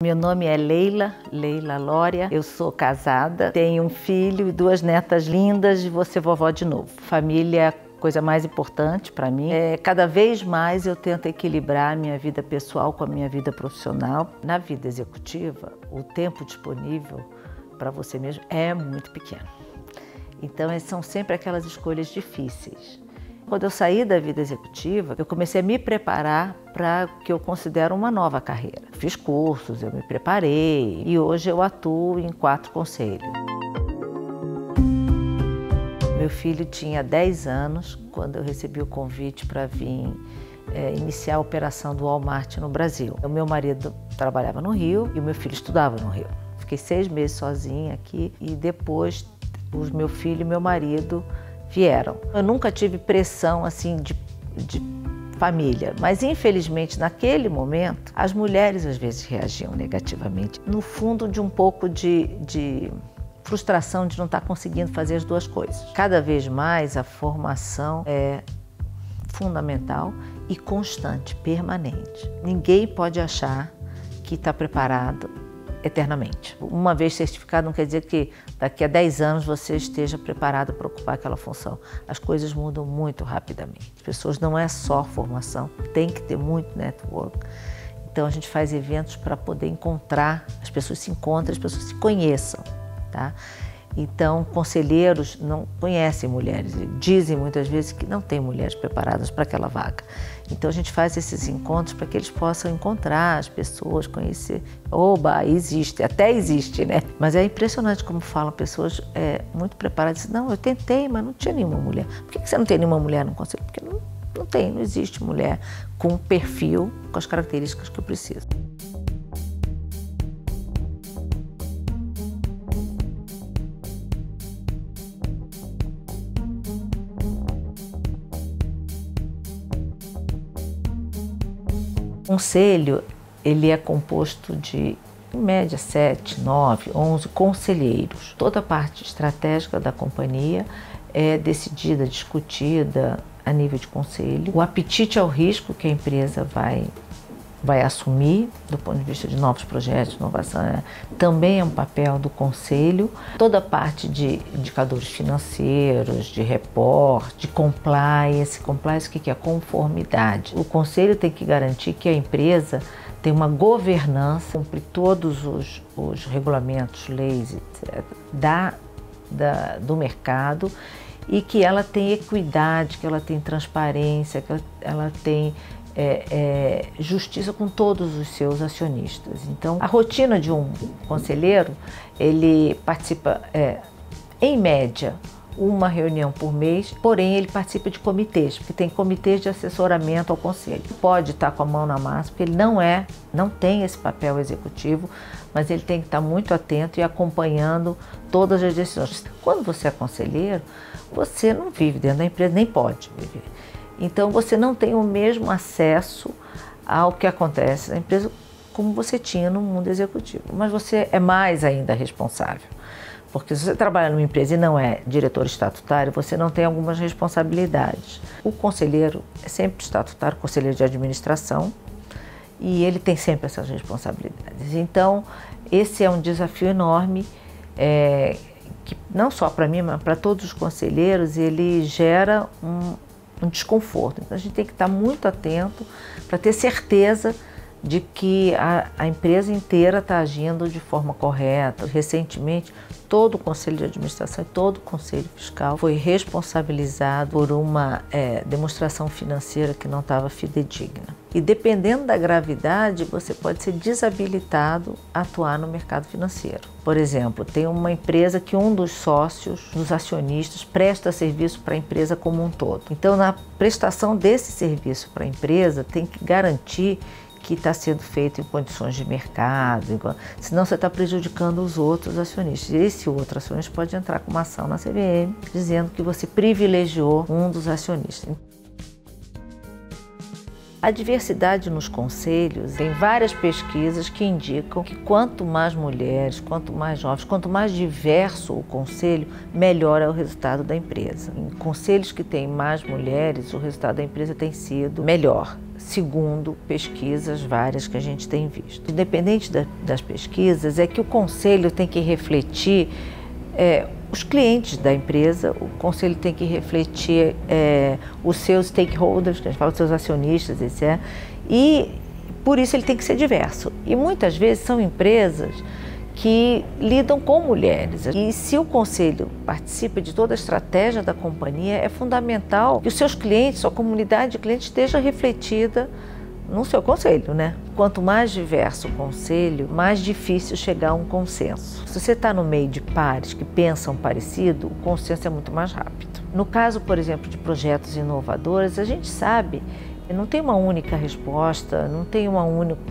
Meu nome é Leila Lória, eu sou casada, tenho um filho e 2 netas lindas e vou ser vovó de novo. Família é a coisa mais importante para mim. Cada vez mais eu tento equilibrar a minha vida pessoal com a minha vida profissional. Na vida executiva, o tempo disponível para você mesmo é muito pequeno. Então, são sempre aquelas escolhas difíceis. Quando eu saí da vida executiva, eu comecei a me preparar para o que eu considero uma nova carreira. Fiz cursos, eu me preparei e hoje eu atuo em 4 conselhos. Meu filho tinha 10 anos quando eu recebi o convite para vir iniciar a operação do Walmart no Brasil. O meu marido trabalhava no Rio e o meu filho estudava no Rio. Fiquei 6 meses sozinha aqui e depois o meu filho e meu marido vieram. Eu nunca tive pressão assim de família, mas infelizmente naquele momento as mulheres às vezes reagiam negativamente. No fundo de um pouco de frustração de não estar conseguindo fazer as 2 coisas. Cada vez mais a formação é fundamental e constante, permanente. Ninguém pode achar que está preparado eternamente. Uma vez certificado não quer dizer que daqui a 10 anos você esteja preparado para ocupar aquela função. As coisas mudam muito rapidamente. As pessoas não é só formação, tem que ter muito network. Então a gente faz eventos para poder encontrar, as pessoas se encontrem, as pessoas se conheçam, tá? Então, conselheiros não conhecem mulheres, dizem muitas vezes que não tem mulheres preparadas para aquela vaga. Então, a gente faz esses encontros para que eles possam encontrar as pessoas, conhecer. Oba, existe, até existe, né? Mas é impressionante como falam pessoas muito preparadas. Não, eu tentei, mas não tinha nenhuma mulher. Por que você não tem nenhuma mulher no conselho? Porque não existe mulher com o perfil, com as características que eu preciso. O conselho, ele é composto de, em média, 7, 9, 11 conselheiros. Toda a parte estratégica da companhia é decidida, discutida a nível de conselho. O apetite ao risco que a empresa vai assumir, do ponto de vista de novos projetos, inovação, também é um papel do conselho. Toda a parte de indicadores financeiros, de report, de compliance. Compliance, o que é? Conformidade. O conselho tem que garantir que a empresa tem uma governança, cumpre todos os regulamentos, leis, etc., do mercado, e que ela tem equidade, que ela tem transparência, que ela tem justiça com todos os seus acionistas. Então, a rotina de um conselheiro, ele participa, em média, uma reunião por mês, porém ele participa de comitês, porque tem comitês de assessoramento ao conselho. Pode estar com a mão na massa, porque ele não tem esse papel executivo, mas ele tem que estar muito atento e acompanhando todas as decisões. Quando você é conselheiro, você não vive dentro da empresa, nem pode viver. Então, você não tem o mesmo acesso ao que acontece na empresa como você tinha no mundo executivo. Mas você é mais ainda responsável. Porque se você trabalha numa empresa e não é diretor estatutário, você não tem algumas responsabilidades. O conselheiro é sempre estatutário, conselheiro de administração, e ele tem sempre essas responsabilidades. Então, esse é um desafio enorme, que não só para mim, mas para todos os conselheiros, ele gera um desconforto. Então, a gente tem que estar muito atento para ter certeza de que a empresa inteira está agindo de forma correta. Recentemente, todo o Conselho de Administração e todo o Conselho Fiscal foi responsabilizado por uma demonstração financeira que não estava fidedigna. E dependendo da gravidade, você pode ser desabilitado a atuar no mercado financeiro. Por exemplo, tem uma empresa que um dos sócios, dos acionistas, presta serviço para a empresa como um todo. Então, na prestação desse serviço para a empresa, tem que garantir que está sendo feito em condições de mercado, senão você está prejudicando os outros acionistas. Esse outro acionista pode entrar com uma ação na CVM dizendo que você privilegiou um dos acionistas. A diversidade nos conselhos, tem várias pesquisas que indicam que quanto mais mulheres, quanto mais jovens, quanto mais diverso o conselho, melhor é o resultado da empresa. Em conselhos que têm mais mulheres, o resultado da empresa tem sido melhor. segundo pesquisas várias que a gente tem visto. Independente das pesquisas, é que o conselho tem que refletir os clientes da empresa, o conselho tem que refletir os seus stakeholders, que a gente fala, os seus acionistas, etc. E por isso ele tem que ser diverso. E muitas vezes são empresas que lidam com mulheres. E se o conselho participa de toda a estratégia da companhia, é fundamental que os seus clientes, sua comunidade de clientes esteja refletida no seu conselho, né? Quanto mais diverso o conselho, mais difícil chegar a um consenso. Se você está no meio de pares que pensam parecido, o consenso é muito mais rápido. No caso, por exemplo, de projetos inovadores, a gente sabe que não tem uma única resposta, não tem um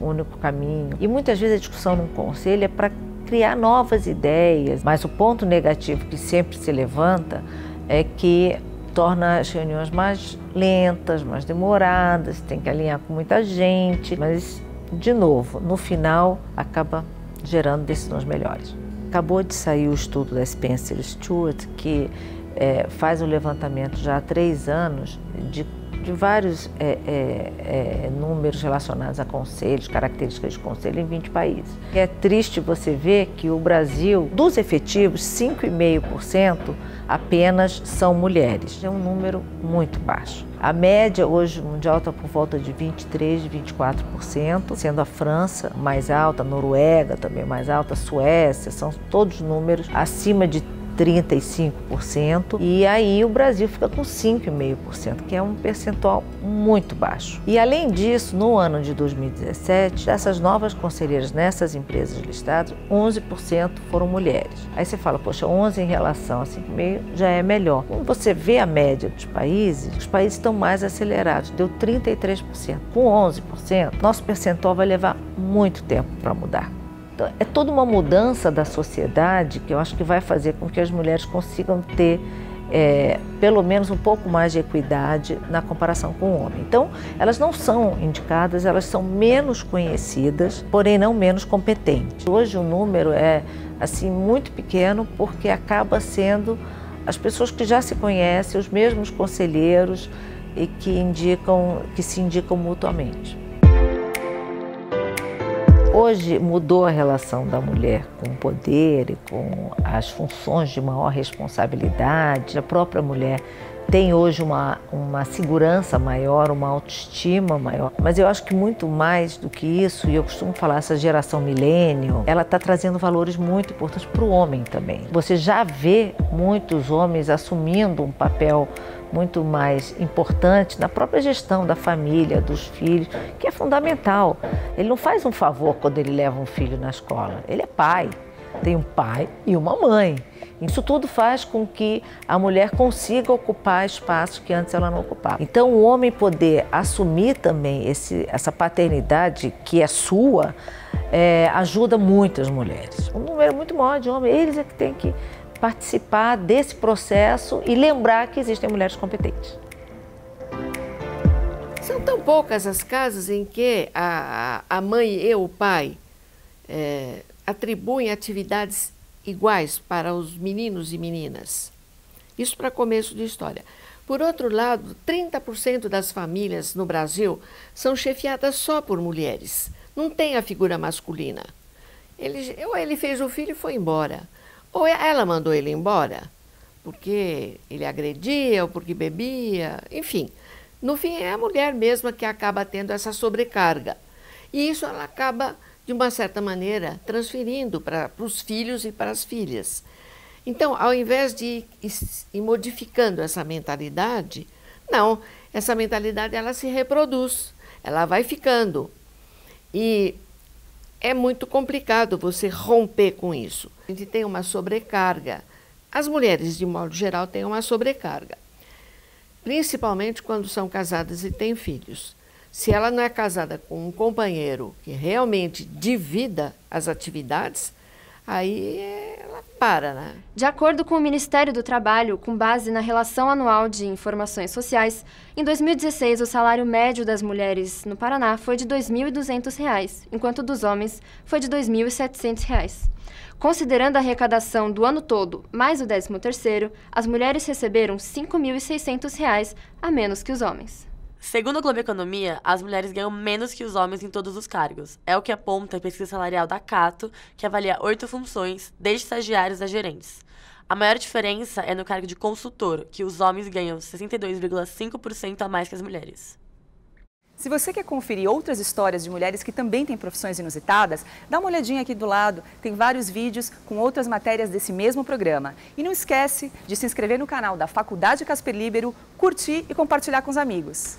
único caminho. E muitas vezes a discussão num conselho é para criar novas ideias, mas o ponto negativo que sempre se levanta é que torna as reuniões mais lentas, mais demoradas, tem que alinhar com muita gente, mas, de novo, no final acaba gerando decisões melhores. Acabou de sair o estudo da Spencer Stuart, que faz o levantamento já há 3 anos de vários números relacionados a conselhos, características de conselho em 20 países. É triste você ver que o Brasil, dos efetivos, 5,5% apenas são mulheres. É um número muito baixo. A média hoje mundial está por volta de 23%, 24%, sendo a França mais alta, a Noruega também mais alta, a Suécia, são todos números acima de 35%, e aí o Brasil fica com 5,5%, que é um percentual muito baixo. E além disso, no ano de 2017, dessas novas conselheiras nessas empresas listadas, 11% foram mulheres. Aí você fala, poxa, 11 em relação a 5,5 já é melhor. Quando você vê a média dos países, os países estão mais acelerados, deu 33%. Com 11%, nosso percentual vai levar muito tempo para mudar. Então, é toda uma mudança da sociedade que eu acho que vai fazer com que as mulheres consigam ter pelo menos um pouco mais de equidade na comparação com o homem. Então, elas não são indicadas, elas são menos conhecidas, porém não menos competentes. Hoje o número é assim muito pequeno porque acaba sendo as pessoas que já se conhecem, os mesmos conselheiros e que se indicam mutuamente. Hoje mudou a relação da mulher com o poder e com as funções de maior responsabilidade. A própria mulher tem hoje uma segurança maior, uma autoestima maior. Mas eu acho que muito mais do que isso, e eu costumo falar, essa geração millennial, ela está trazendo valores muito importantes para o homem também. Você já vê muitos homens assumindo um papel muito mais importante na própria gestão da família, dos filhos, que é fundamental. Ele não faz um favor quando ele leva um filho na escola, ele é pai, tem um pai e uma mãe. Isso tudo faz com que a mulher consiga ocupar espaços que antes ela não ocupava. Então o homem poder assumir também essa paternidade que é sua, ajuda muito as mulheres. Um número muito maior de homens, eles é que têm que participar desse processo e lembrar que existem mulheres competentes. São tão poucas as casas em que a mãe e o pai atribuem atividades iguais para os meninos e meninas. Isso para começo de história. Por outro lado, 30% das famílias no Brasil são chefiadas só por mulheres. Não tem a figura masculina. Ou ele fez o filho e foi embora. Ou ela mandou ele embora, porque ele agredia ou porque bebia, enfim. No fim, é a mulher mesma que acaba tendo essa sobrecarga. E isso ela acaba, de uma certa maneira, transferindo para os filhos e para as filhas. Então, ao invés de ir modificando essa mentalidade, não, essa mentalidade ela se reproduz, ela vai ficando. E é muito complicado você romper com isso. A gente tem uma sobrecarga. As mulheres, de modo geral, têm uma sobrecarga. Principalmente quando são casadas e têm filhos. Se ela não é casada com um companheiro que realmente divida as atividades, aí ela para, né? De acordo com o Ministério do Trabalho, com base na Relação Anual de Informações Sociais, em 2016 o salário médio das mulheres no Paraná foi de R$ 2.200, enquanto o dos homens foi de R$ 2.700. Considerando a arrecadação do ano todo mais o 13º, as mulheres receberam R$ 5.600 a menos que os homens. Segundo a Globo Economia, as mulheres ganham menos que os homens em todos os cargos. É o que aponta a pesquisa salarial da Cato, que avalia 8 funções, desde estagiários a gerentes. A maior diferença é no cargo de consultor, que os homens ganham 62,5% a mais que as mulheres. Se você quer conferir outras histórias de mulheres que também têm profissões inusitadas, dá uma olhadinha aqui do lado, tem vários vídeos com outras matérias desse mesmo programa. E não esquece de se inscrever no canal da Faculdade Casper Libero, curtir e compartilhar com os amigos.